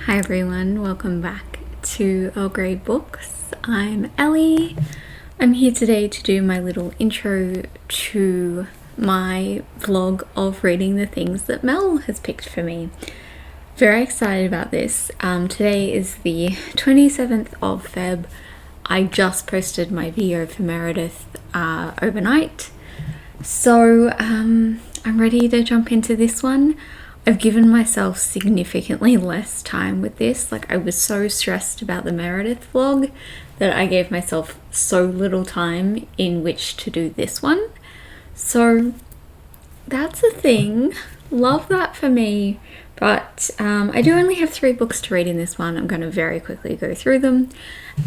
Hi everyone, welcome back to Earl Grey Books. I'm Ellie. I'm here today to do my little intro to my vlog of reading the things that Mel has picked for me. Very excited about this. Today is the 27th of Feb. I just posted my video for Meredith overnight. So I'm ready to jump into this one. I've given myself significantly less time with this. Like, I was so stressed about the Meredith vlog that I gave myself so little time in which to do this one. So that's a thing. Love that for me. But I do only have 3 books to read in this one. I'm going to very quickly go through them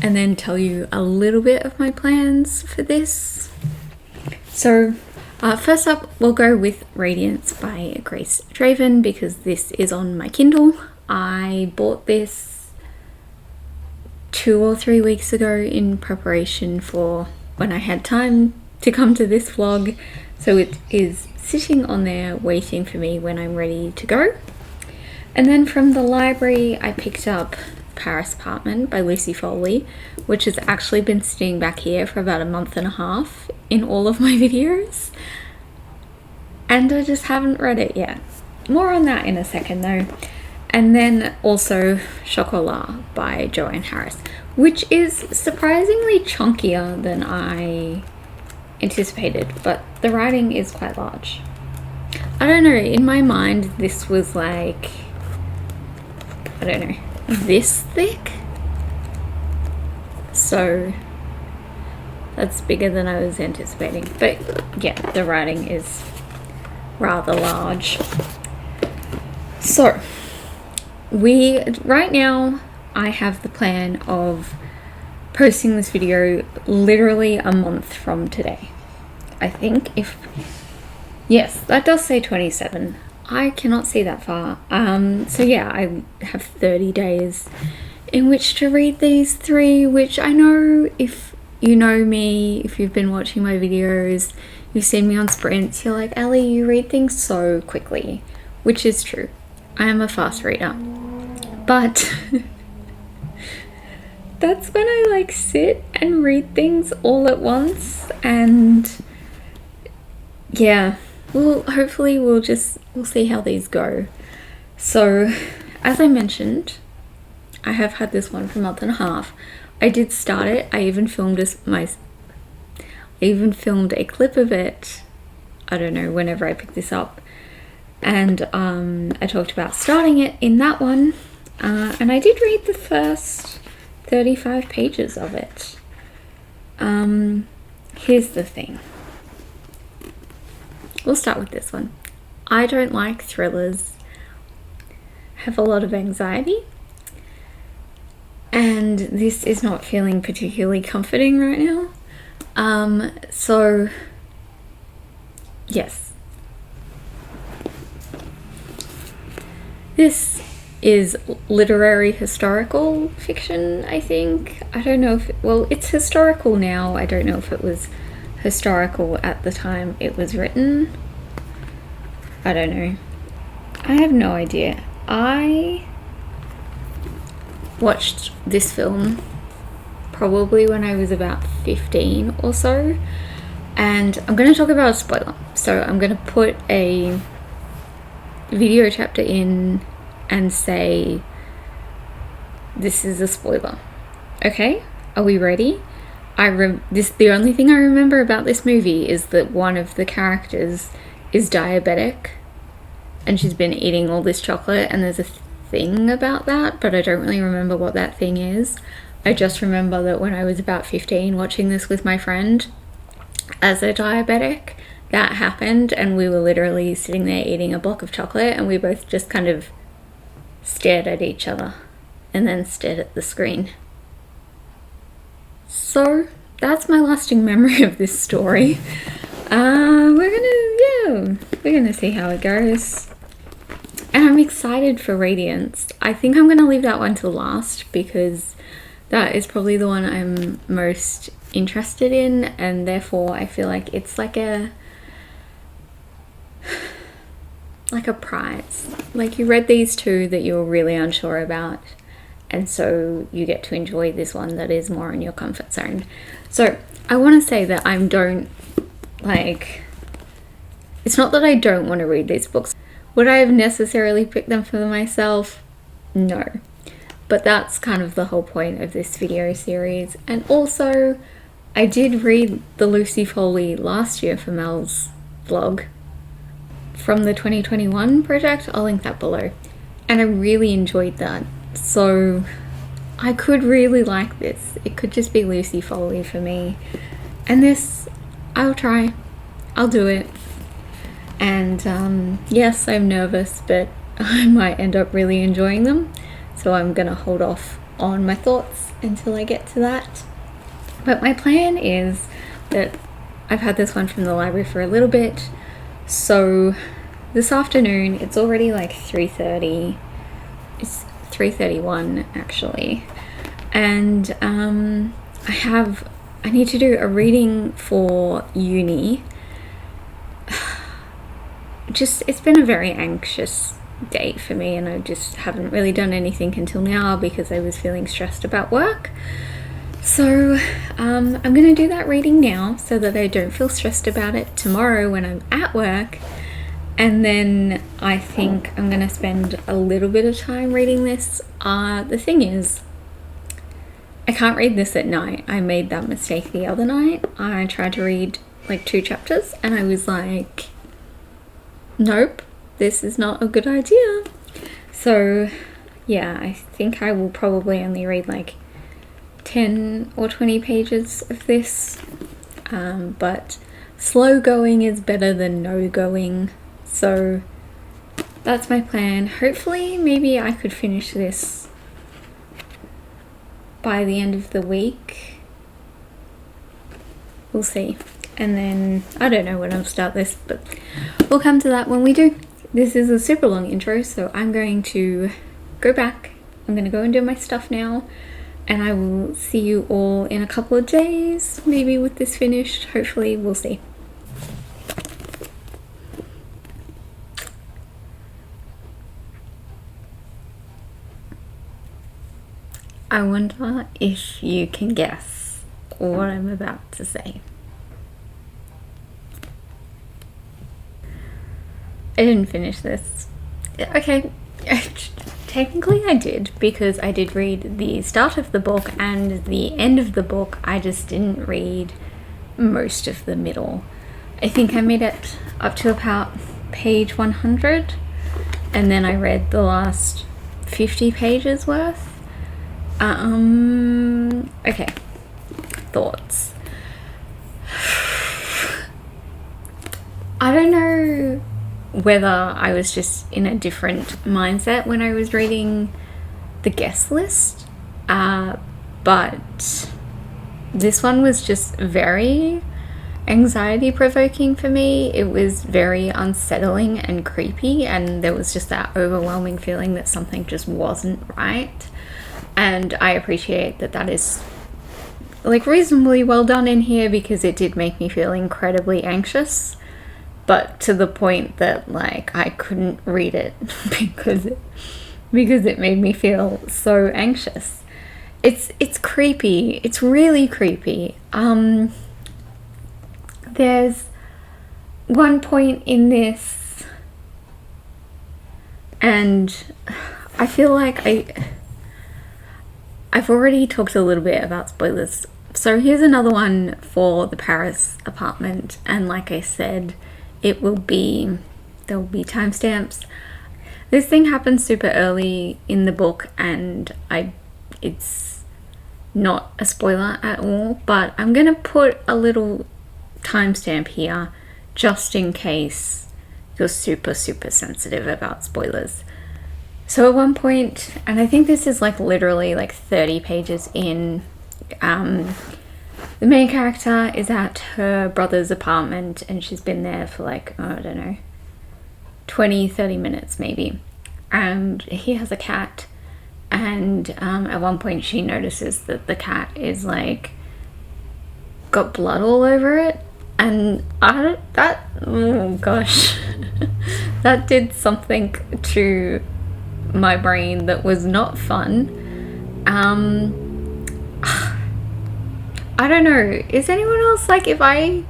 and then tell you a little bit of my plans for this. So first up, we'll go with Radiance by Grace Draven because this is on my Kindle. I bought this 2 or 3 weeks ago in preparation for when I had time to come to this vlog. So it is sitting on there waiting for me when I'm ready to go. And then from the library, I picked up Paris Apartment by Lucy Foley, which has actually been sitting back here for about a month and a half in all of my videos. And I just haven't read it yet. More on that in a second though. And then also Chocolat by Joanne Harris, which is surprisingly chunkier than I anticipated, but the writing is quite large. I don't know, in my mind this was like, I don't know, this thick? So that's bigger than I was anticipating. But yeah, the writing is rather large. So right now I have the plan of posting this video literally a month from today. I think yes, that does say 27. I cannot see that far. So yeah, I have 30 days in which to read these 3, which I know if you know me, if you've been watching my videos, you've seen me on sprints, you're like, Ellie, you read things so quickly, which is true. I am a fast reader. But that's when I like sit and read things all at once, and yeah, hopefully we'll see how these go. So as I mentioned, I have had this one for a month and a half. I did start it. I even filmed a clip of it, I don't know, whenever I picked this up. And I talked about starting it in that one. And I did read the first 35 pages of it. Here's the thing. We'll start with this one. I don't like thrillers. I have a lot of anxiety. And this is not feeling particularly comforting right now. So yes. This is literary historical fiction, I think. I don't know if it's historical now. I don't know if it was historical at the time it was written. I don't know. I have no idea. I watched this film probably when I was about 15 or so, and I'm going to talk about a spoiler. So I'm going to put a video chapter in and say this is a spoiler. Okay, are we ready? The only thing I remember about this movie is that one of the characters is diabetic and she's been eating all this chocolate, and there's a thing about that, but I don't really remember what that thing is. I just remember that when I was about 15 watching this with my friend as a diabetic, that happened, and we were literally sitting there eating a block of chocolate, and we both just kind of stared at each other and then stared at the screen. So that's my lasting memory of this story. We're gonna see how it goes. And I'm excited for Radiance. I think I'm gonna leave that one to last because that is probably the one I'm most interested in, and therefore I feel like it's like like a prize. Like you read these two that you were really unsure about, and so you get to enjoy this one that is more in your comfort zone. So I want to say that it's not that I don't want to read these books. Would I have necessarily picked them for myself? No. But that's kind of the whole point of this video series. And also, I did read the Lucy Foley last year for MEL'S vlog from the 2021 project. I'll link that below. And I really enjoyed that. So I could really like this. It could just be Lucy Foley for me. And this, I'll try. I'll do it. And yes, I'm nervous, but I might end up really enjoying them. So I'm gonna hold off on my thoughts until I get to that. But my plan is that I've had this one from the library for a little bit. So this afternoon, it's already like 3:30. It's 3:31 actually. And I need to do a reading for uni. It's been a very anxious day for me, and I just haven't really done anything until now because I was feeling stressed about work. So I'm going to do that reading now so that I don't feel stressed about it tomorrow when I'm at work. And then I think I'm going to spend a little bit of time reading this. The thing is, I can't read this at night. I made that mistake the other night. I tried to read like 2 chapters and I was like, nope, this is not a good idea. So yeah, I think I will probably only read like 10 or 20 pages of this. But slow going is better than no going. So that's my plan. Hopefully, maybe I could finish this by the end of the week. We'll see. And then I don't know when I'll start this, but we'll come to that when we do. This is a super long intro, so I'm going to go back. I'm going to go and do my stuff now, and I will see you all in a couple of days, maybe with this finished. Hopefully, we'll see. I wonder if you can guess what I'm about to say. I didn't finish this. Okay, technically I did, because I did read the start of the book and the end of the book. I just didn't read most of the middle. I think I made it up to about page 100, and then I read the last 50 pages worth. Okay, thoughts. I don't know whether I was just in a different mindset when I was reading the guest list, but this one was just very anxiety provoking for me. It was very unsettling and creepy, and there was just that overwhelming feeling that something just wasn't right. And I appreciate that that is like reasonably well done in here, because it did make me feel incredibly anxious, but to the point that like I couldn't read it because it made me feel so anxious. It's creepy. It's really creepy. There's one point in this, and I feel like I've already talked a little bit about spoilers. So here's another one for the Paris apartment, and like I said, there will be timestamps. This thing happens super early in the book, and it's not a spoiler at all, but I'm gonna put a little timestamp here just in case you're super sensitive about spoilers. So at one point, and I think this is like literally like 30 pages in, the main character is at her brother's apartment, and she's been there for like, I don't know, 20-30 minutes maybe, and he has a cat, and at one point she notices that the cat is like got blood all over it, and oh gosh that did something to my brain that was not fun. I don't know, is anyone else like, if I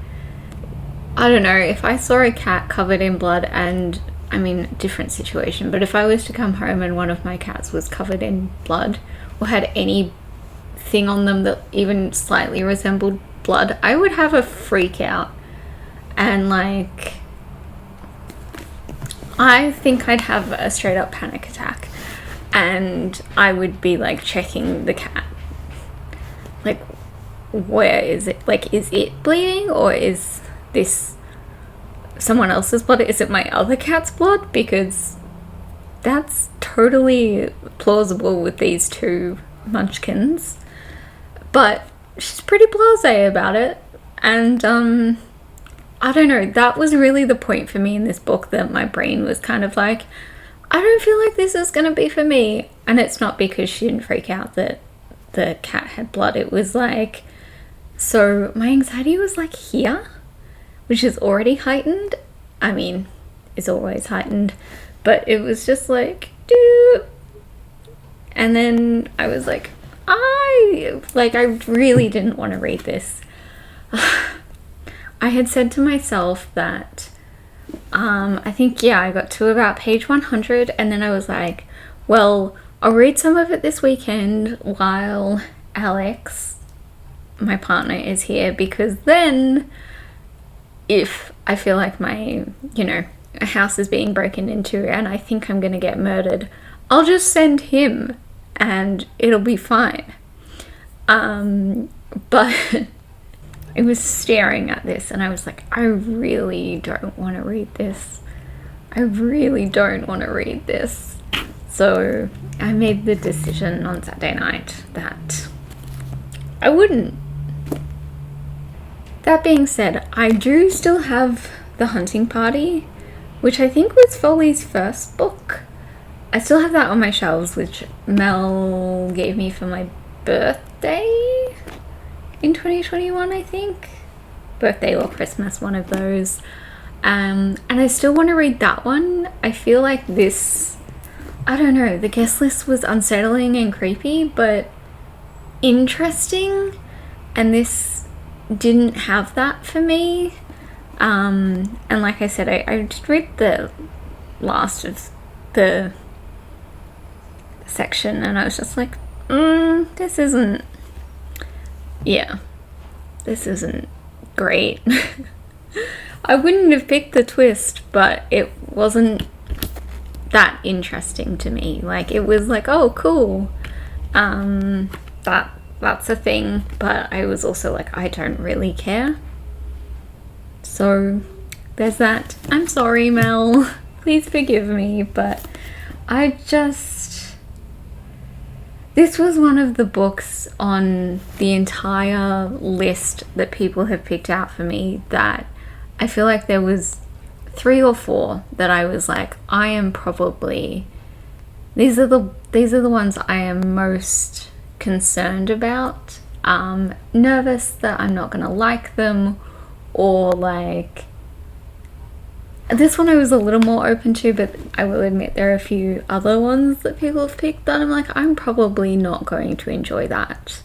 don't know, if I saw a cat covered in blood, and I mean, different situation, but if I was to come home and one of my cats was covered in blood or had anything on them that even slightly resembled blood, I would have a freak out. And like, I think I'd have a straight up panic attack, and I would be like checking the cat, like, where is it? Like, is it bleeding, or is this someone else's blood? Is it my other cat's blood? Because that's totally plausible with these two munchkins. But she's pretty blasé about it. And I don't know, that was really the point for me in this book, that my brain was kind of like, I don't feel like this is going to be for me. And it's not because she didn't freak out that the cat had blood. It was like, so my anxiety was like here, which is already heightened. I mean, it's always heightened, but it was just like, dude. And then I was like, I really didn't want to read this. I had said to myself that, I think, yeah, I got to about page 100, and then I was like, well, I'll read some of it this weekend while Alex, my partner, is here, because then if I feel like my, a house is being broken into and I think I'm going to get murdered, I'll just send him and it'll be fine. But I was staring at this and I was like, I really don't want to read this. I really don't want to read this. So I made the decision on Saturday night that I wouldn't. That being said, I do still have The Hunting Party, which I think was Foley's first book. I still have that on my shelves, which Mel gave me for my birthday in 2021, I think. Birthday or Christmas, one of those. And I still want to read that one. I feel like this, I don't know, the guest list was unsettling and creepy, but interesting. And this didn't have that for me. And like I said, I just read the last of the section and I was just like, this isn't great. I wouldn't have picked the twist, but it wasn't that interesting to me. Like, it was like, oh, cool. That's a thing, but I was also like, I don't really care. So there's that. I'm sorry, Mel. Please forgive me, but this was one of the books on the entire list that people have picked out for me that I feel like there was 3 or 4 that I was like, I am probably, these are the ones I am most concerned about, nervous that I'm not gonna like them, or like, this one I was a little more open to, but I will admit there are a few other ones that people have picked that I'm like, I'm probably not going to enjoy that,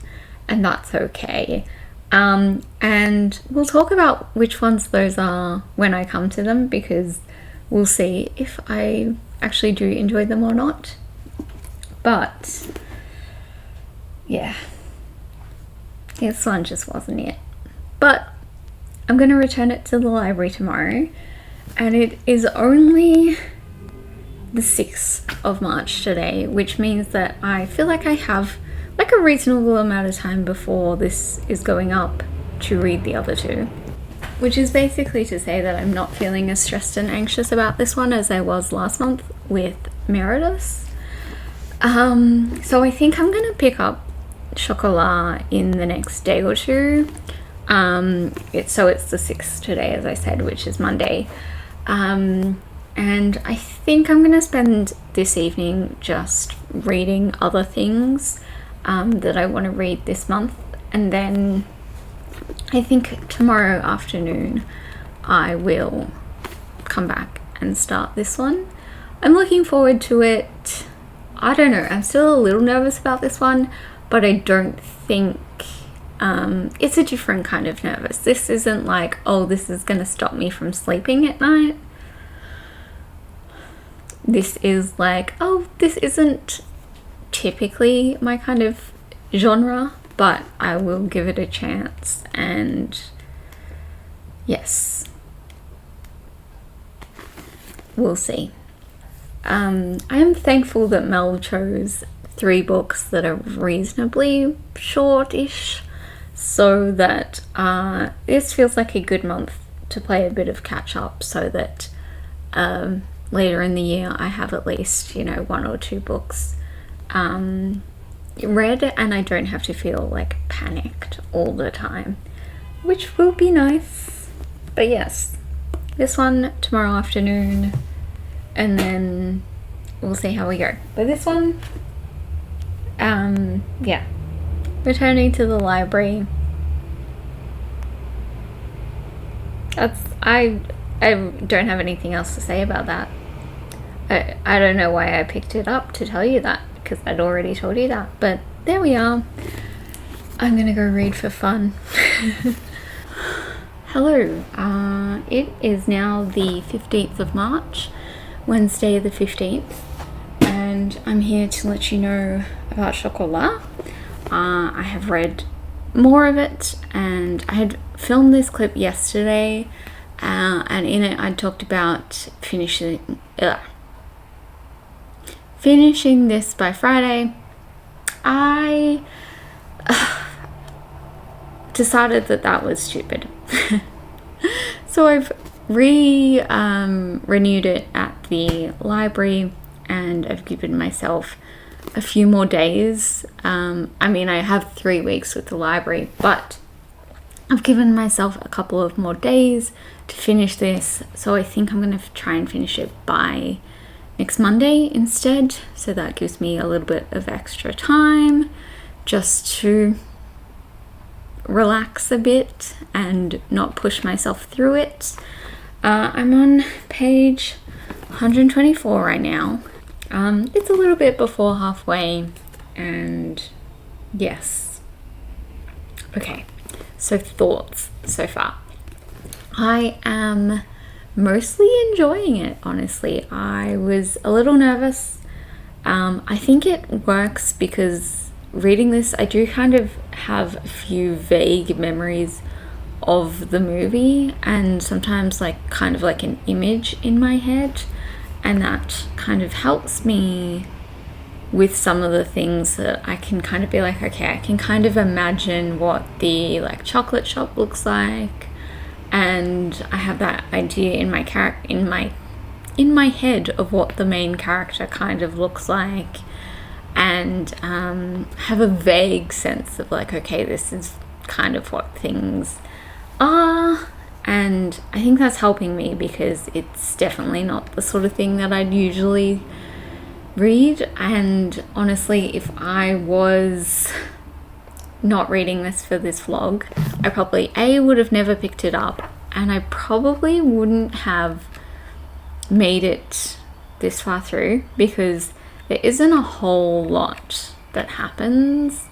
and that's okay. And we'll talk about which ones those are when I come to them, because we'll see if I actually do enjoy them or not. But yeah, this one just wasn't it. But I'm going to return it to the library tomorrow, and it is only the 6th of March today, which means that I feel like I have like a reasonable amount of time before this is going up to read the other 2, which is basically to say that I'm not feeling as stressed and anxious about this one as I was last month with Meredith. So I think I'm going to pick up Chocolat in the next day or 2. It's the 6th today, as I said, which is Monday. And I think I'm going to spend this evening just reading other things that I want to read this month. And then I think tomorrow afternoon I will come back and start this one. I'm looking forward to it. I don't know, I'm still a little nervous about this one, but I don't think it's a different kind of nervous. This isn't like, oh, this is gonna stop me from sleeping at night. This is like, oh, this isn't typically my kind of genre, but I will give it a chance. And yes, we'll see. I am thankful that Mel chose 3 books that are reasonably short-ish, so that this feels like a good month to play a bit of catch-up, so that later in the year I have at least, 1 or 2 books read, and I don't have to feel like panicked all the time, which will be nice. But yes, this one tomorrow afternoon, and then we'll see how we go. But this one, yeah, returning to the library. I don't have anything else to say about that. I don't know why I picked it up to tell you that, because I'd already told you that, but there we are. I'm gonna go read for fun. Hello, it is now the 15th of March, Wednesday the 15th, and I'm here to let you know about Chocolat. I have read more of it, and I had filmed this clip yesterday, and in it I talked about finishing this by Friday. I decided that was stupid. So I've renewed it at the library, and I've given myself a few more days. I mean, I have 3 weeks with the library, but I've given myself a couple of more days to finish this, so I think I'm going to try and finish it by next Monday instead, so that gives me a little bit of extra time just to relax a bit and not push myself through it. I'm on page 124 right now. It's a little bit before halfway, and yes. Okay, so thoughts so far. I am mostly enjoying it, honestly. I was a little nervous. I think it works because reading this, I do kind of have a few vague memories of the movie, and sometimes like kind of like an image in my head, and that kind of helps me with some of the things that I can kind of be like, okay, I can kind of imagine what the like chocolate shop looks like, and I have that idea in my in my head of what the main character kind of looks like, and have a vague sense of like, okay, this is kind of what things are. And I think that's helping me, because it's definitely not the sort of thing that I'd usually read. And honestly, if I was not reading this for this vlog, I probably would have never picked it up, and I probably wouldn't have made it this far through, because there isn't a whole lot that happens,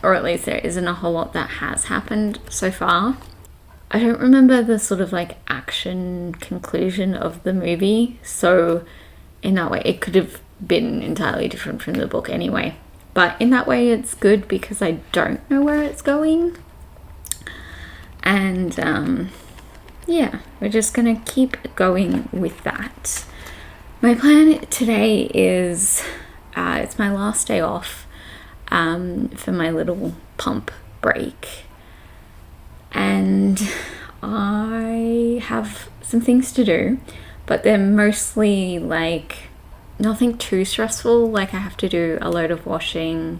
or at least there isn't a whole lot that has happened so far. I don't remember the sort of like action conclusion of the movie, so in that way it could have been entirely different from the book anyway. But in that way it's good, because I don't know where it's going. And yeah, we're just gonna keep going with that. My plan today is, it's my last day off for my little pump break, and I have some things to do, but they're mostly like nothing too stressful. Like I have to do a load of washing,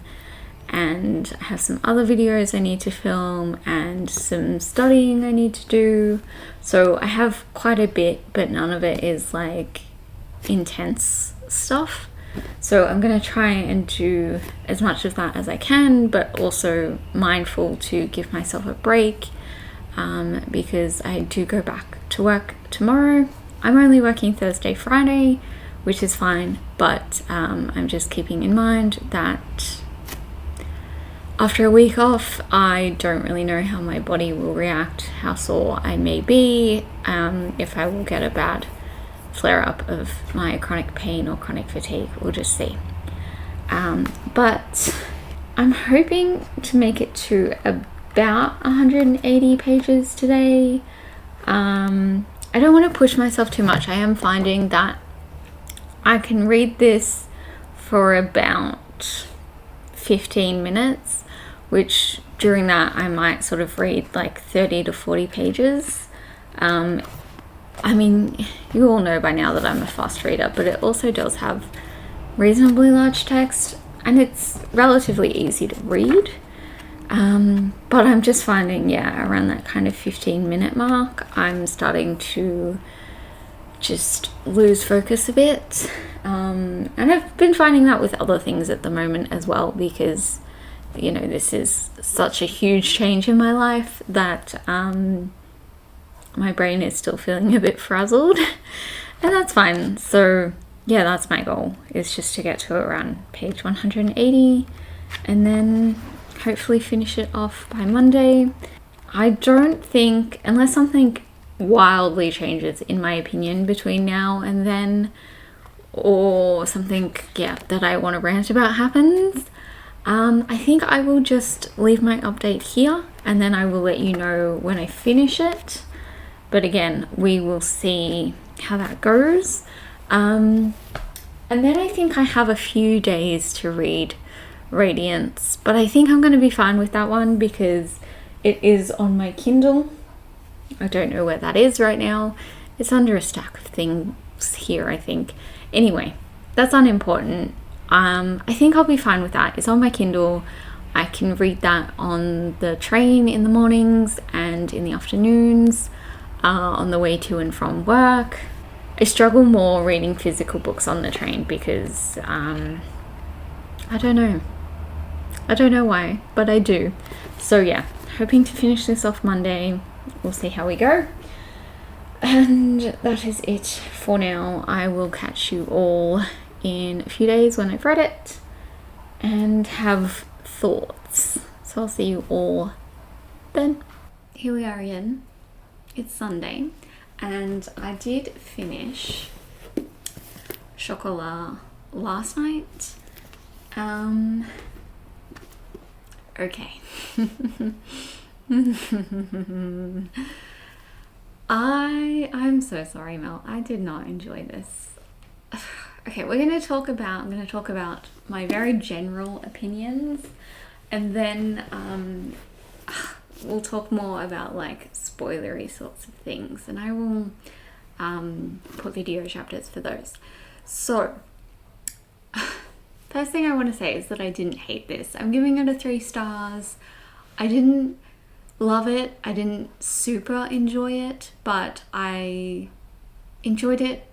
and I have some other videos I need to film, and some studying I need to do. So I have quite a bit, but none of it is like intense stuff. So I'm gonna try and do as much of that as I can, but also mindful to give myself a break, because I do go back to work tomorrow, I'm only working Thursday, Friday, which is fine, but I'm just keeping in mind that after a week off, I don't really know how my body will react, how sore I may be, if I will get a bad flare-up of my chronic pain or chronic fatigue. We'll just see. But I'm hoping to make it to about 180 pages today. I don't want to push myself too much. I am finding that I can read this for about 15 minutes, which during that I might sort of read like 30 to 40 pages. I mean, you all know by now that I'm a fast reader, but it also does have reasonably large text and it's relatively easy to read. But I'm just finding, around that kind of 15-minute mark, I'm starting to just lose focus a bit. And I've been finding that with other things at the moment as well, because, you know, this is such a huge change in my life that my brain is still feeling a bit frazzled, and that's fine. So yeah, that's my goal, is just to get to around page 180 and then hopefully finish it off by Monday. I don't think, unless something wildly changes in my opinion between now and then, or something that I want to rant about happens, I think I will just leave my update here and then I will let you know when I finish it. But again, we will see how that goes. And then I think I have a few days to read Radiance, but I think I'm going to be fine with that one because it is on my Kindle. I don't know where that is right now. It's under a stack of things here, I think. Anyway, that's unimportant. I think I'll be fine with that. It's on my Kindle. I can read that on the train in the mornings and in the afternoons, on the way to and from work. I struggle more reading physical books on the train because I don't know why, but I do. So yeah, hoping to finish this off Monday. We'll see how we go. And that is it for now. I will catch you all in a few days when I've read it and have thoughts. So I'll see you all then. Here we are again. It's Sunday and I did finish Chocolat last night. Okay. I'm so sorry, Mel. I did not enjoy this. Okay, I'm going to talk about my very general opinions, and then we'll talk more about like spoilery sorts of things, and I will put video chapters for those. So first thing I want to say is that I didn't hate this. I'm giving it a 3 stars. I didn't love it. I didn't super enjoy it, but I enjoyed it.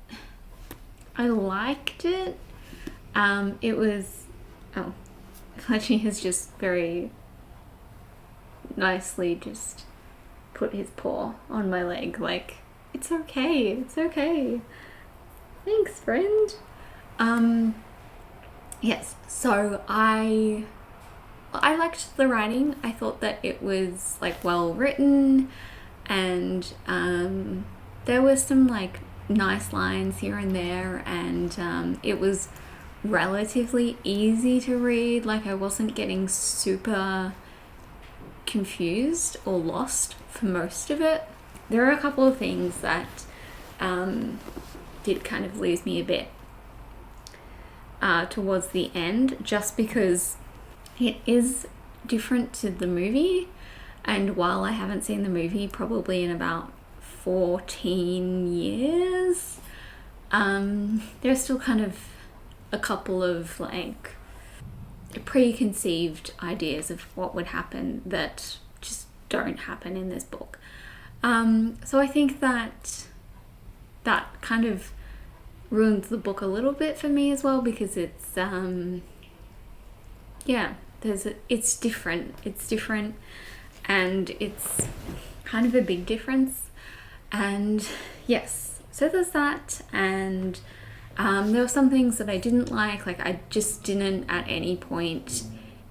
I liked it. It was, Fletchy has just very nicely just put his paw on my leg, like, it's okay, it's okay. Thanks, friend. Yes, so I liked the writing. I thought that it was like well written, and there were some like nice lines here and there, and it was relatively easy to read. Like, I wasn't getting super confused or lost for most of it. There are a couple of things that did kind of lose me a bit towards the end, just because it is different to the movie, and while I haven't seen the movie probably in about 14 years, there's still kind of a couple of like preconceived ideas of what would happen that just don't happen in this book. So I think that kind of ruins the book a little bit for me as well, because it's it's different and it's kind of a big difference. And yes, So there's that, and there were some things that I didn't like I just didn't at any point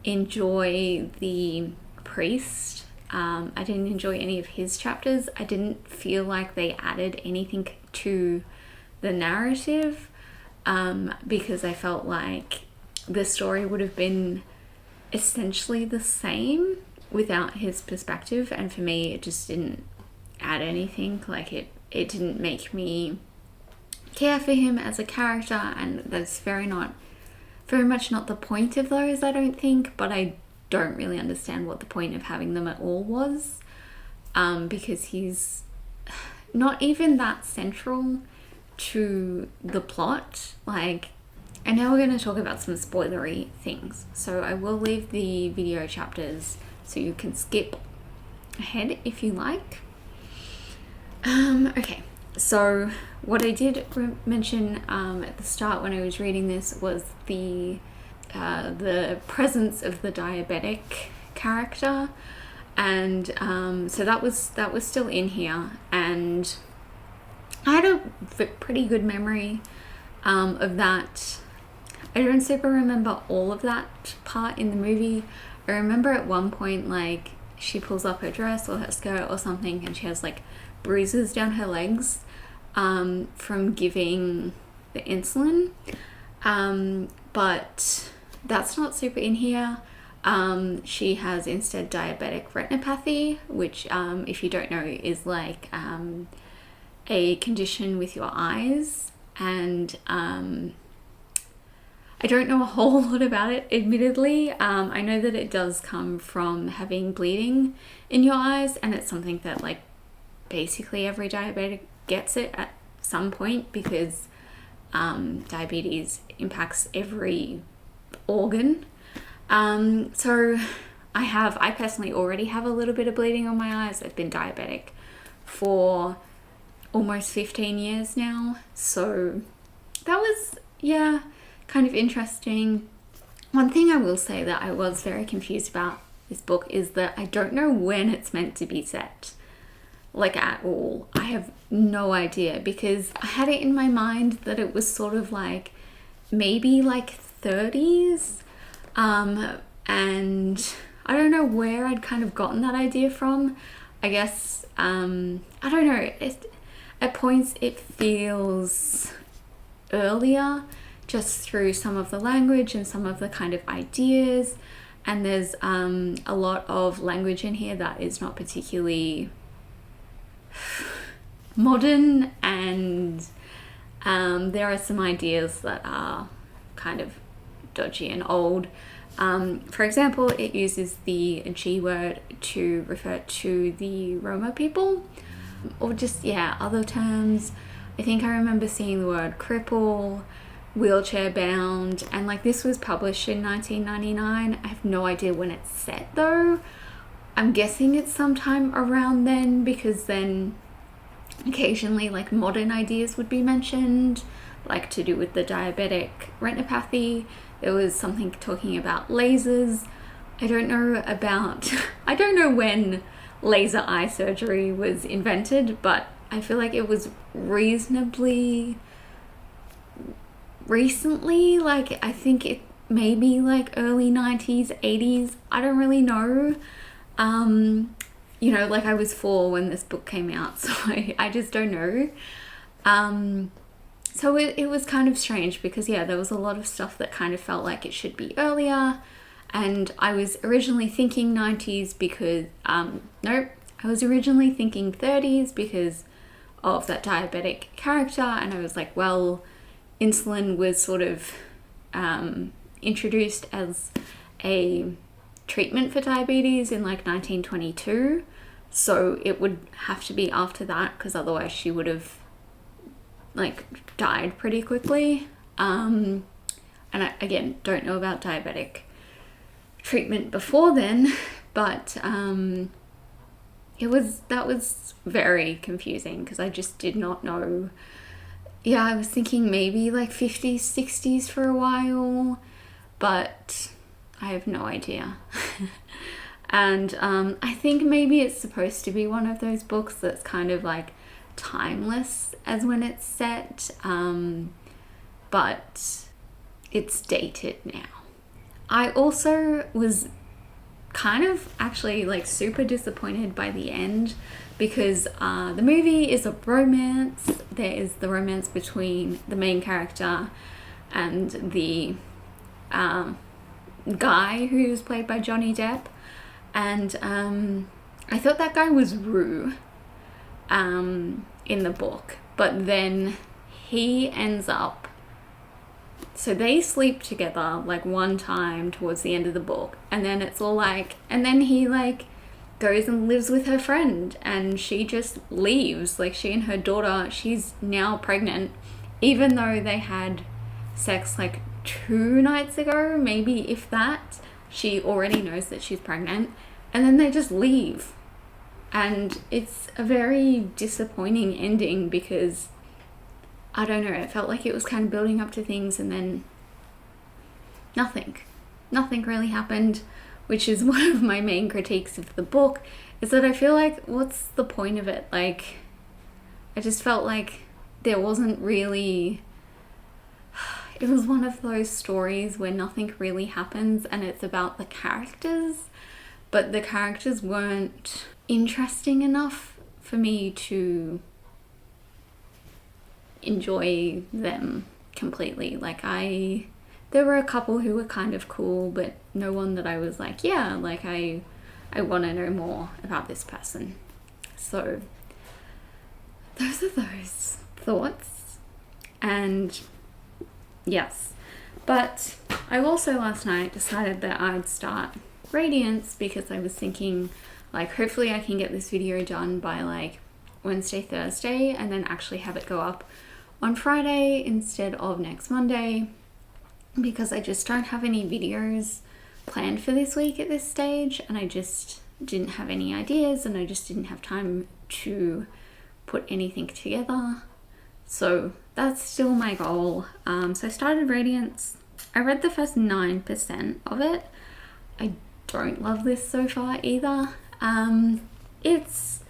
enjoy the priest. I didn't enjoy any of his chapters. I didn't feel like they added anything to the narrative, because I felt like the story would have been essentially the same without his perspective, and for me it just didn't add anything. It didn't make me care for him as a character, and that's very much not the point of those, I don't think, but I don't really understand what the point of having them at all was, because he's not even that central to the plot. And now we're going to talk about some spoilery things, so I will leave the video chapters so you can skip ahead if you like. Okay, so what I did mention at the start when I was reading this was the presence of the diabetic character, and so that was still in here, and I had a pretty good memory of that. I don't super remember all of that part in the movie. I remember at one point, she pulls up her dress or her skirt or something, and she has bruises down her legs from giving the insulin, but that's not super in here. She has instead diabetic retinopathy, which if you don't know is a condition with your eyes, and I don't know a whole lot about it, admittedly. I know that it does come from having bleeding in your eyes, and it's something that basically every diabetic gets it at some point, because diabetes impacts every organ. So I personally already have a little bit of bleeding on my eyes. I've been diabetic for almost 15 years now, so that was, yeah, kind of interesting. One thing I will say that I was very confused about this book is that I don't know when it's meant to be set, at all. I have no idea, because I had it in my mind that it was sort of maybe 30s, and I don't know where I'd kind of gotten that idea from. I guess I don't know, at points it feels earlier, just through some of the language and some of the kind of ideas, and there's a lot of language in here that is not particularly modern, and there are some ideas that are kind of dodgy and old. For example, it uses the G word to refer to the Roma people, or just, other terms. I think I remember seeing the word cripple, wheelchair bound, and this was published in 1999. I have no idea when it's set though. I'm guessing it's sometime around then, because then occasionally modern ideas would be mentioned, to do with the diabetic retinopathy. There was something talking about lasers. I don't know when laser eye surgery was invented, but I feel like it was reasonably recently. I think it maybe early 90s, 80s. I don't really know. I was 4 when this book came out, so I just don't know. So it was kind of strange, because there was a lot of stuff that kind of felt like it should be earlier, and I was originally thinking 90s because nope, I was originally thinking 30s because of that diabetic character, and I was like, well, insulin was sort of introduced as a treatment for diabetes in 1922, so it would have to be after that, because otherwise she would have died pretty quickly. And I, again, don't know about diabetic treatment before then, but that was very confusing, because I just did not know. I was thinking maybe 50s, 60s for a while, but I have no idea. And I think maybe it's supposed to be one of those books that's kind of timeless as when it's set, but it's dated now. I also was kind of actually like super disappointed by the end, because the movie is a romance. There is the romance between the main character and the guy who's played by Johnny Depp, and I thought that guy was Rue in the book, but then he ends up, so they sleep together like one time towards the end of the book, and then it's all like, and then he like goes and lives with her friend, and she just leaves, like she and her daughter, she's now pregnant, even though they had sex like 2 nights ago, maybe if that. She already knows that she's pregnant, and then they just leave. And it's a very disappointing ending, because I don't know, it felt like it was kind of building up to things, and then nothing really happened, which is one of my main critiques of the book, is that I feel like, what's the point of it? Like, I just felt like there wasn't really, it was one of those stories where nothing really happens and it's about the characters, but the characters weren't interesting enough for me to enjoy them completely. Like, there were a couple who were kind of cool, but no one that I was like, yeah, like I want to know more about this person. So those are those thoughts. And yes, but I also last night decided that I'd start Radiance, because I was thinking, like, hopefully I can get this video done by like Wednesday, Thursday, and then actually have it go up on Friday instead of next Monday, because I just don't have any videos planned for this week at this stage, and I just didn't have any ideas, and I just didn't have time to put anything together. So that's still my goal. So I started Radiance. I read the first 9% of it. I don't love this so far either. It's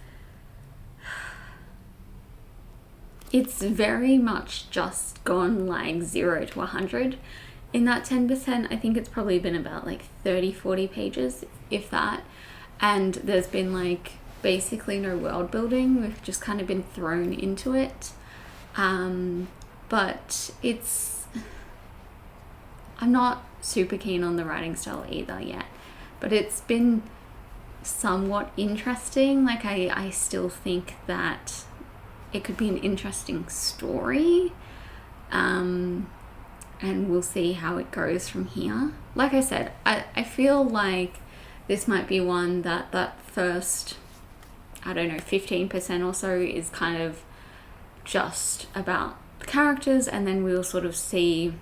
very much just gone like 0 to 100. In that 10%, I think it's probably been about like 30-40 pages, if that. And there's been like basically no world building. We've just kind of been thrown into it. But I'm not super keen on the writing style either yet, but it's been somewhat interesting. Like I still think that it could be an interesting story, and we'll see how it goes from here. Like I said, I feel like this might be one that first, I don't know, 15% or so is kind of just about the characters, and then we'll sort of see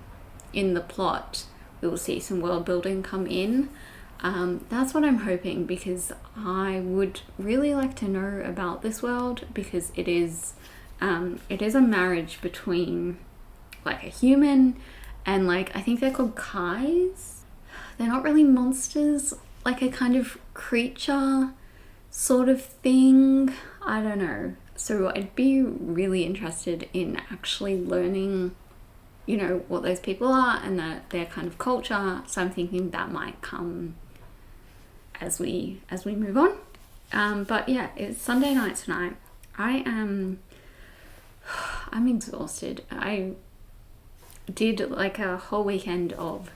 in the plot, we'll see some world building come in. That's what I'm hoping, because I would really like to know about this world, because it is a marriage between like a human and like, I think they're called Kais. They're not really monsters, like a kind of creature sort of thing. I don't know. So I'd be really interested in actually learning, you know, what those people are and their kind of culture. So I'm thinking that might come as we move on. But yeah, it's Sunday night tonight. I'm exhausted. I did like a whole weekend of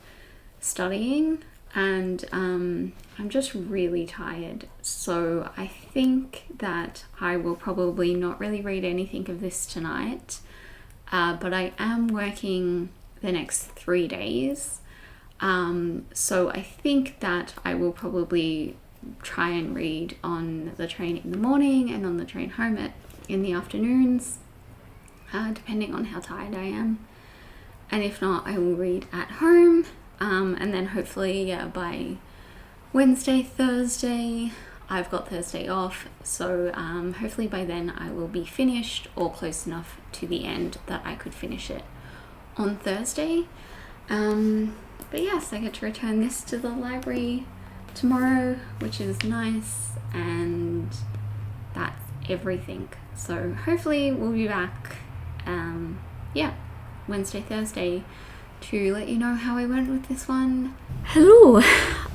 studying, and I'm just really tired. So I think that I will probably not really read anything of this tonight, but I am working the next 3 days. So I think that I will probably try and read on the train in the morning and on the train home in the afternoons, depending on how tired I am. And if not, I will read at home, and then hopefully by Wednesday, Thursday, I've got Thursday off, so hopefully by then I will be finished or close enough to the end that I could finish it on Thursday. But yes, I get to return this to the library tomorrow, which is nice, and that's everything. So hopefully we'll be back, Wednesday, Thursday, to let you know how I went with this one. Hello,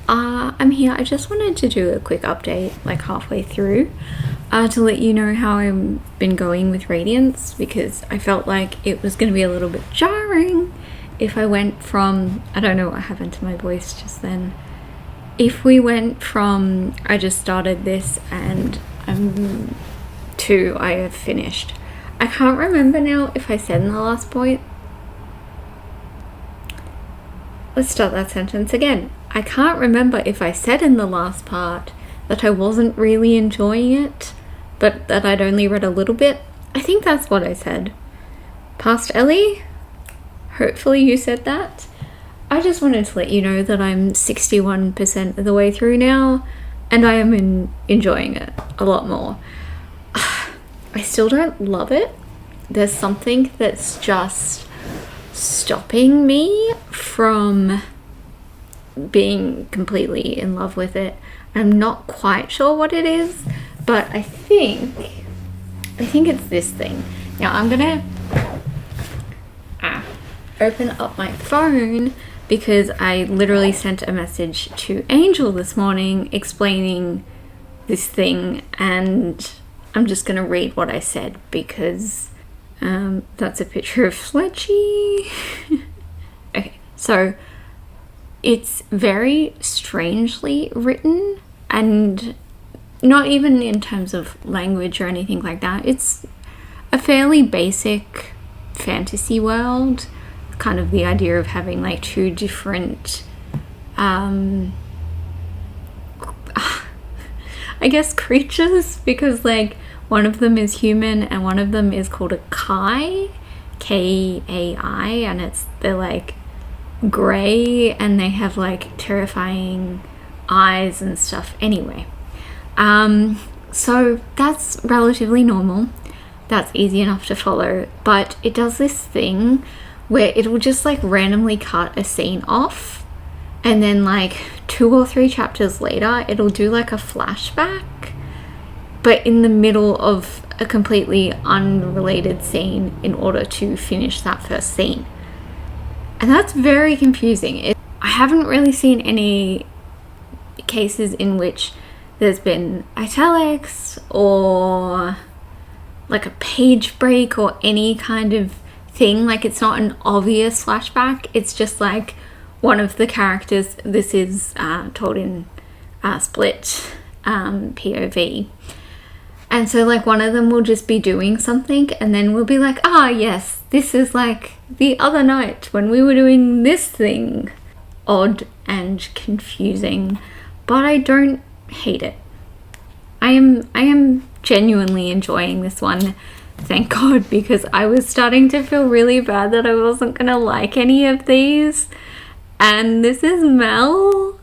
I'm here. I just wanted to do a quick update like halfway through to let you know how I've been going with Radiance, because I felt like it was going to be a little bit jarring if I went from, I don't know what happened to my voice just then, if we went from I just started this and to I have finished. I can't remember now if I said in the last point. Let's start that sentence again. I can't remember if I said in the last part that I wasn't really enjoying it, but that I'd only read a little bit. I think that's what I said. Past Ellie? Hopefully you said that. I just wanted to let you know that I'm 61% of the way through now, and I am enjoying it a lot more. I still don't love it. There's something that's just stopping me from being completely in love with it. I'm not quite sure what it is, but I think it's this thing. Now I'm gonna open up my phone because I literally sent a message to Angel this morning explaining this thing, and I'm just gonna read what I said because that's a picture of Fletchy. Okay, so it's very strangely written, and not even in terms of language or anything like that. It's a fairly basic fantasy world, kind of the idea of having like two different I guess creatures, because like one of them is human and one of them is called a Kai, Kai, and they're like grey and they have like terrifying eyes and stuff. Anyway, so that's relatively normal, that's easy enough to follow, but it does this thing where it will just like randomly cut a scene off, and then like 2 or 3 chapters later it'll do like a flashback, but in the middle of a completely unrelated scene in order to finish that first scene. And that's very confusing. I haven't really seen any cases in which there's been italics or like a page break or any kind of thing. Like, it's not an obvious flashback, it's just like one of the characters, this is told in split POV, and so like one of them will just be doing something and then we'll be like, yes, this is like the other night when we were doing this thing. Odd and confusing, but I don't hate it. I am genuinely enjoying this one, thank God, because I was starting to feel really bad that I wasn't gonna like any of these, and this is Mel,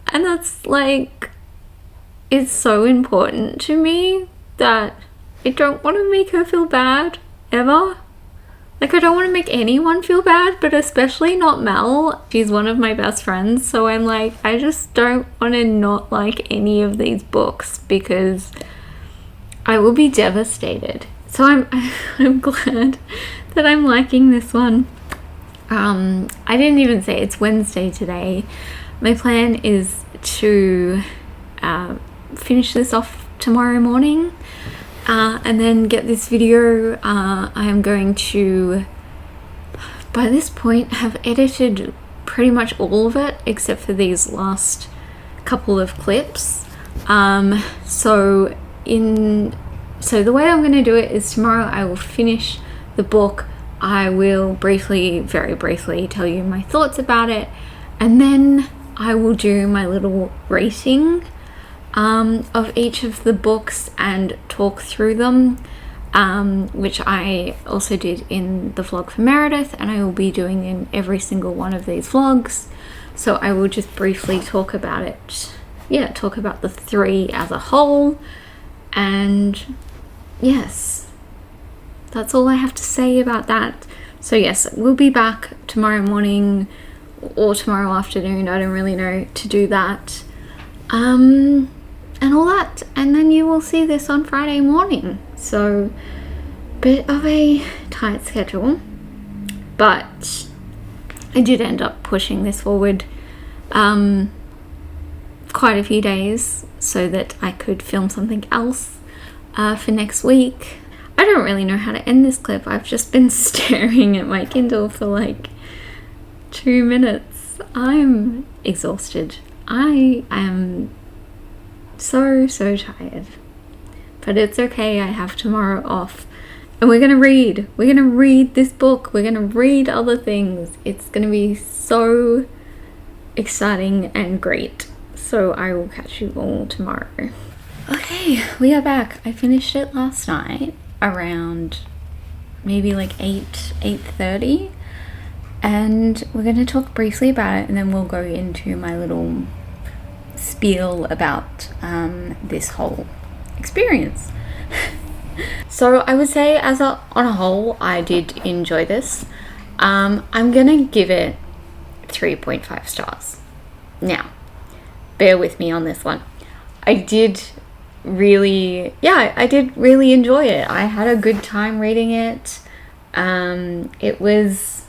and that's like, it's so important to me that I don't want to make her feel bad ever. Like, I don't want to make anyone feel bad, but especially not Mel. She's one of my best friends, so I'm like, I just don't want to not like any of these books because I will be devastated. So I'm glad that I'm liking this one. I didn't even say it's Wednesday today. My plan is to finish this off tomorrow morning and then get this video. I am going to, by this point, have edited pretty much all of it except for these last couple of clips. So the way I'm going to do it is tomorrow I will finish the book. I will very briefly tell you my thoughts about it, and then I will do my little rating of each of the books and talk through them, which I also did in the vlog for Meredith, and I will be doing in every single one of these vlogs. So I will just briefly talk about it, talk about the 3 as a whole, and yes, that's all I have to say about that. So yes, we'll be back tomorrow morning or tomorrow afternoon, I don't really know, to do that. and all that, and then you will see this on Friday morning. So, bit of a tight schedule, but I did end up pushing this forward quite a few days so that I could film something else for next week. I don't really know how to end this clip. I've just been staring at my Kindle for like 2 minutes. I'm exhausted. I am so tired. But it's okay, I have tomorrow off. And we're gonna read. We're gonna read this book. We're gonna read other things. It's gonna be so exciting and great. So I will catch you all tomorrow. Okay, we are back. I finished it last night around maybe like 8:30, and we're going to talk briefly about it, and then we'll go into my little spiel about this whole experience. So I would say on a whole, I did enjoy this. I'm gonna give it 3.5 stars. Now, bear with me on this one. I did really enjoy it. I had a good time reading it. It was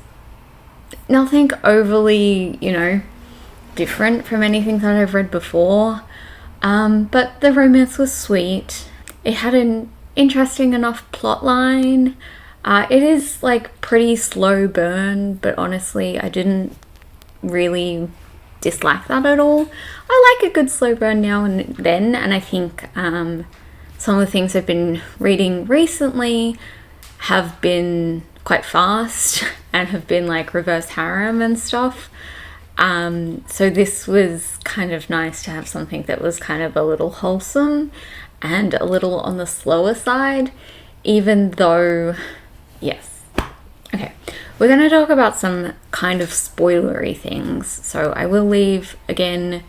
nothing overly, different from anything that I've read before. But the romance was sweet. It had an interesting enough plot line. It is like pretty slow burn, but honestly, I didn't really dislike that at all. I like a good slow burn now and then, and I think some of the things I've been reading recently have been quite fast and have been like reverse harem and stuff. So this was kind of nice to have something that was kind of a little wholesome and a little on the slower side, even though, yes. Okay, we're going to talk about some kind of spoilery things. So I will leave, again,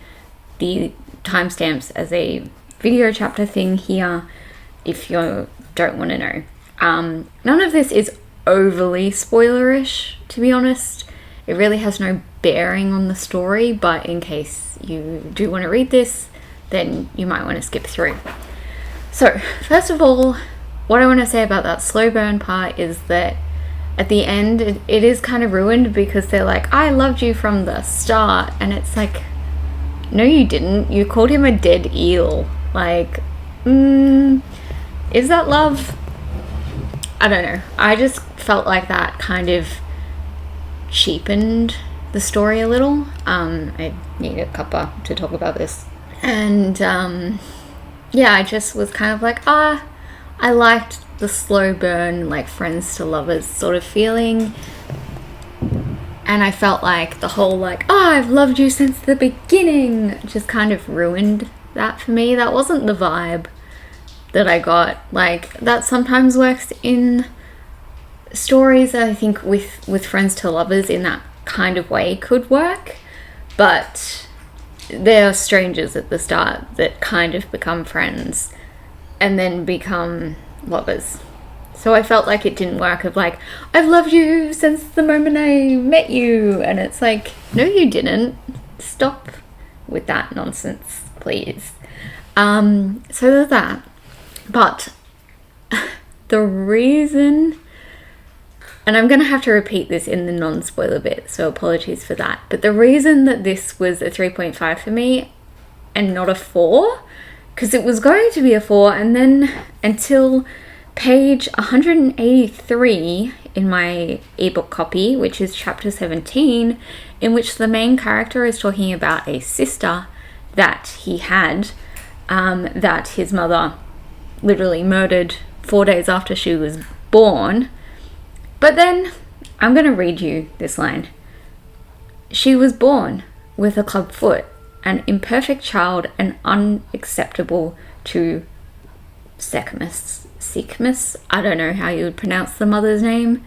the timestamps as a video chapter thing here if you don't want to know. None of this is overly spoilerish, to be honest. It really has no bearing on the story, but in case you do want to read this, then you might want to skip through. So, first of all, what I want to say about that slow burn part is that at the end, it is kind of ruined because they're like, I loved you from the start. And it's like, no, you didn't. You called him a dead eel. Like, is that love? I don't know. I just felt like that kind of cheapened the story a little. I need a cuppa to talk about this. And, yeah, I just was kind of like, I liked the slow burn, like friends to lovers sort of feeling. And I felt like the whole like, I've loved you since the beginning just kind of ruined that for me. That wasn't the vibe that I got. Like, that sometimes works in stories. I think with friends to lovers in that kind of way could work. But there are strangers at the start that kind of become friends and then become lovers. So I felt like it didn't work of like, I've loved you since the moment I met you. And it's like, no, you didn't. Stop with that nonsense, please. So there's that. But the reason, and I'm going to have to repeat this in the non-spoiler bit, so apologies for that. But the reason that this was a 3.5 for me and not a 4, because it was going to be a 4, and then until page 183 in my ebook copy, which is chapter 17, in which the main character is talking about a sister that he had, that his mother literally murdered 4 days after she was born. But then I'm going to read you this line. She was born with a club foot, an imperfect child and unacceptable to Sickmas. I don't know how you would pronounce the mother's name.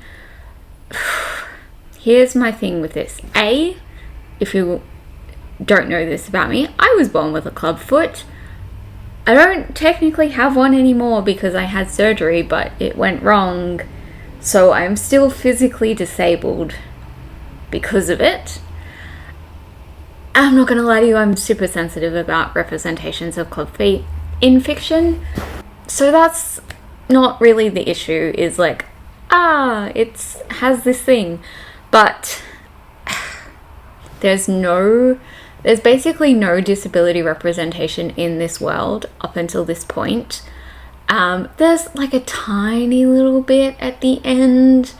Here's my thing with this. A, if you don't know this about me, I was born with a club foot. I don't technically have one anymore because I had surgery, but it went wrong. So I'm still physically disabled because of it. I'm not gonna lie to you, I'm super sensitive about representations of club feet in fiction. So that's not really the issue, is like, it has this thing. But there's basically no disability representation in this world up until this point. There's like a tiny little bit at the end,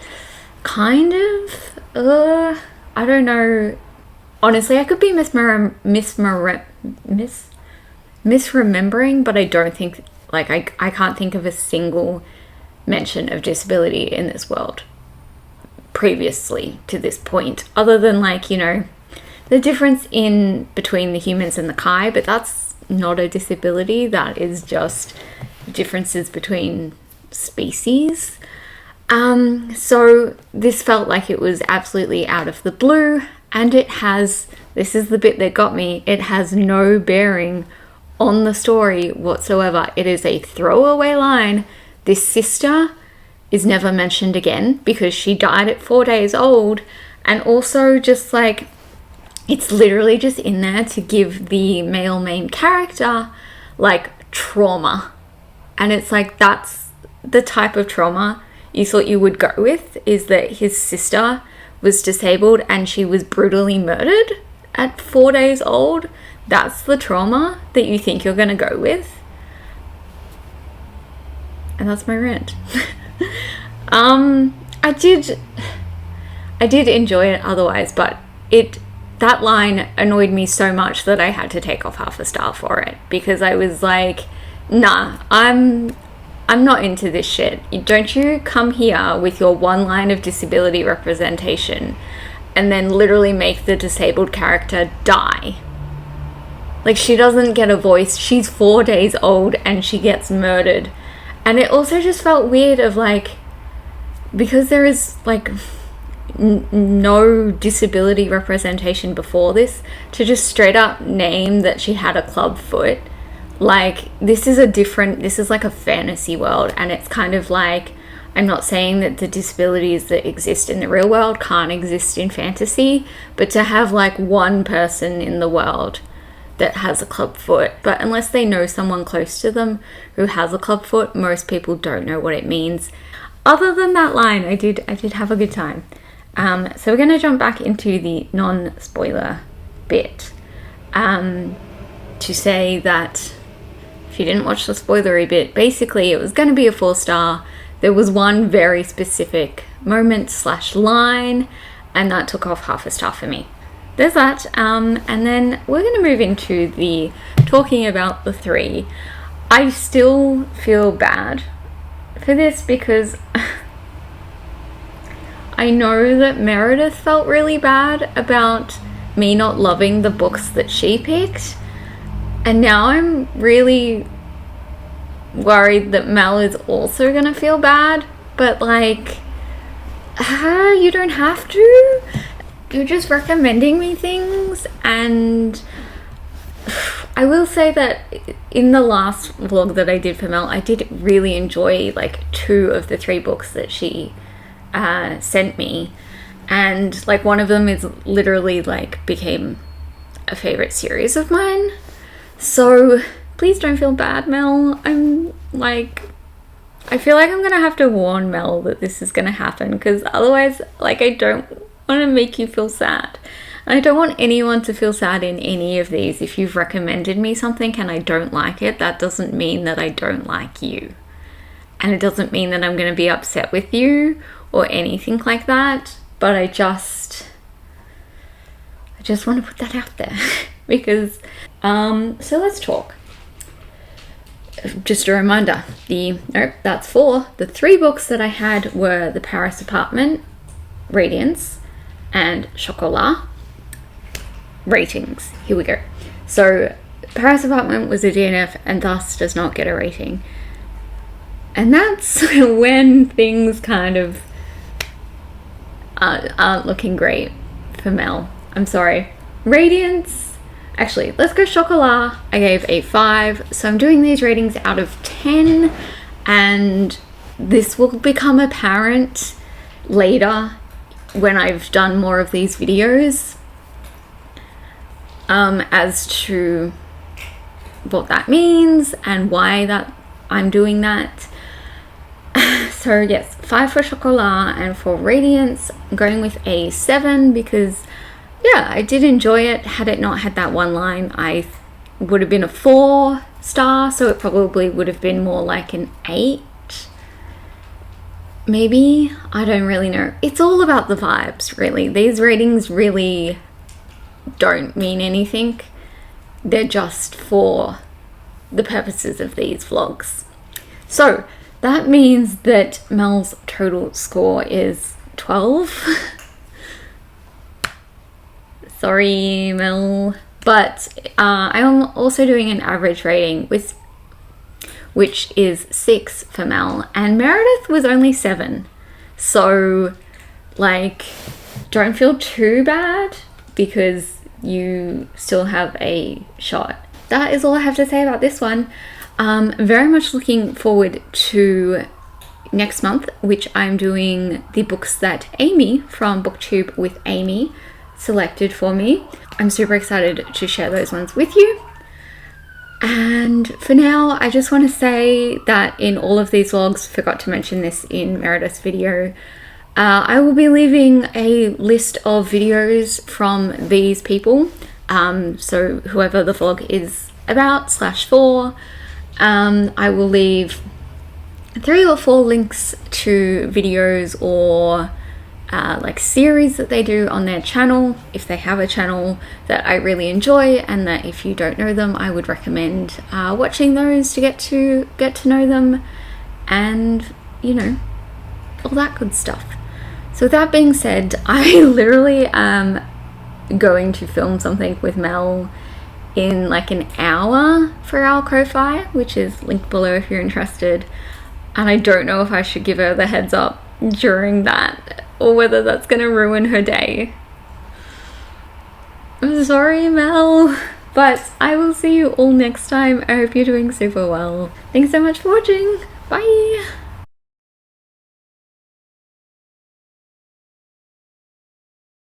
kind of. I don't know. Honestly, I could be misremembering, but I don't think, like, I can't think of a single mention of disability in this world previously to this point, other than, like, you know, the difference between the humans and the Kai, but that's not a disability. That is just differences between species. So this felt like it was absolutely out of the blue, and this is the bit that got me, it has no bearing on the story whatsoever. It is a throwaway line. This sister is never mentioned again because she died at 4 days old, and also just like, it's literally just in there to give the male main character like trauma. And it's like, that's the type of trauma you thought you would go with, is that his sister was disabled and she was brutally murdered at 4 days old. That's the trauma that you think you're going to go with. And that's my rant. I did enjoy it otherwise, but that line annoyed me so much that I had to take off half a star for it, because I was like, nah, I'm not into this shit. Don't you come here with your one line of disability representation and then literally make the disabled character die. Like, she doesn't get a voice. She's 4 days old and she gets murdered. And it also just felt weird of like, because there is like no disability representation before this, to just straight up name that she had a club foot. Like, this is like a fantasy world, and it's kind of like, I'm not saying that the disabilities that exist in the real world can't exist in fantasy, but to have like one person in the world that has a club foot, but unless they know someone close to them who has a club foot, most people don't know what it means. Other than that line, I did have a good time. So we're going to jump back into the non-spoiler bit to say that if you didn't watch the spoilery bit, basically it was going to be a 4-star. There was one very specific moment/line, and that took off half a star for me. There's that. And then we're going to move into the talking about the 3. I still feel bad for this because I know that Meredith felt really bad about me not loving the books that she picked, and now I'm really worried that Mel is also gonna feel bad, but like, you don't have to. You're just recommending me things. And I will say that in the last vlog that I did for Mel, I did really enjoy like 2 of the 3 books that she sent me, and like one of them is literally like became a favorite series of mine. So please don't feel bad, Mel. I feel like I'm gonna have to warn Mel that this is gonna happen, because otherwise, like, I don't want to make you feel sad. And I don't want anyone to feel sad in any of these. If you've recommended me something and I don't like it, that doesn't mean that I don't like you. And it doesn't mean that I'm going to be upset with you or anything like that. But I just want to put that out there. Because, so let's talk. Just a reminder, that's 4. The 3 books that I had were The Paris Apartment, Radiance, and Chocolat. Ratings. Here we go. So Paris Apartment was a DNF and thus does not get a rating. And that's when things kind of aren't looking great for Mel. I'm sorry. Radiance. Actually, let's go Chocolat. I gave a 5. So I'm doing these ratings out of 10. And this will become apparent later when I've done more of these videos. as to what that means and why that I'm doing that. So yes, 5 for Chocolat, and for Radiance I'm going with a 7 because yeah, I did enjoy it. Had it not had that one line, I would have been a 4 star, so it probably would have been more like an 8 maybe. I don't really know. It's all about the vibes, really. These ratings really don't mean anything. They're just for the purposes of these vlogs. So that means that Mel's total score is 12. Sorry, Mel. But I am also doing an average rating, which is 6 for Mel, and Meredith was only 7. So, like, don't feel too bad because you still have a shot. That is all I have to say about this one. Very much looking forward to next month, which I'm doing the books that Amy from BookTube with Amy selected for me. I'm super excited to share those ones with you. And for now, I just want to say that in all of these vlogs, forgot to mention this in Meredith's video, I will be leaving a list of videos from these people. So whoever the vlog is about /for, I will leave 3 or 4 links to videos or like series that they do on their channel, if they have a channel, that I really enjoy, and that if you don't know them, I would recommend watching those to get to know them, and you know, all that good stuff. So with that being said, I literally am going to film something with Mel in like an hour for our Ko-Fi, which is linked below if you're interested, and I don't know if I should give her the heads up during that or whether that's gonna ruin her day. I'm sorry, Mel, but I will see you all next time. I hope you're doing super well. Thanks so much for watching. Bye.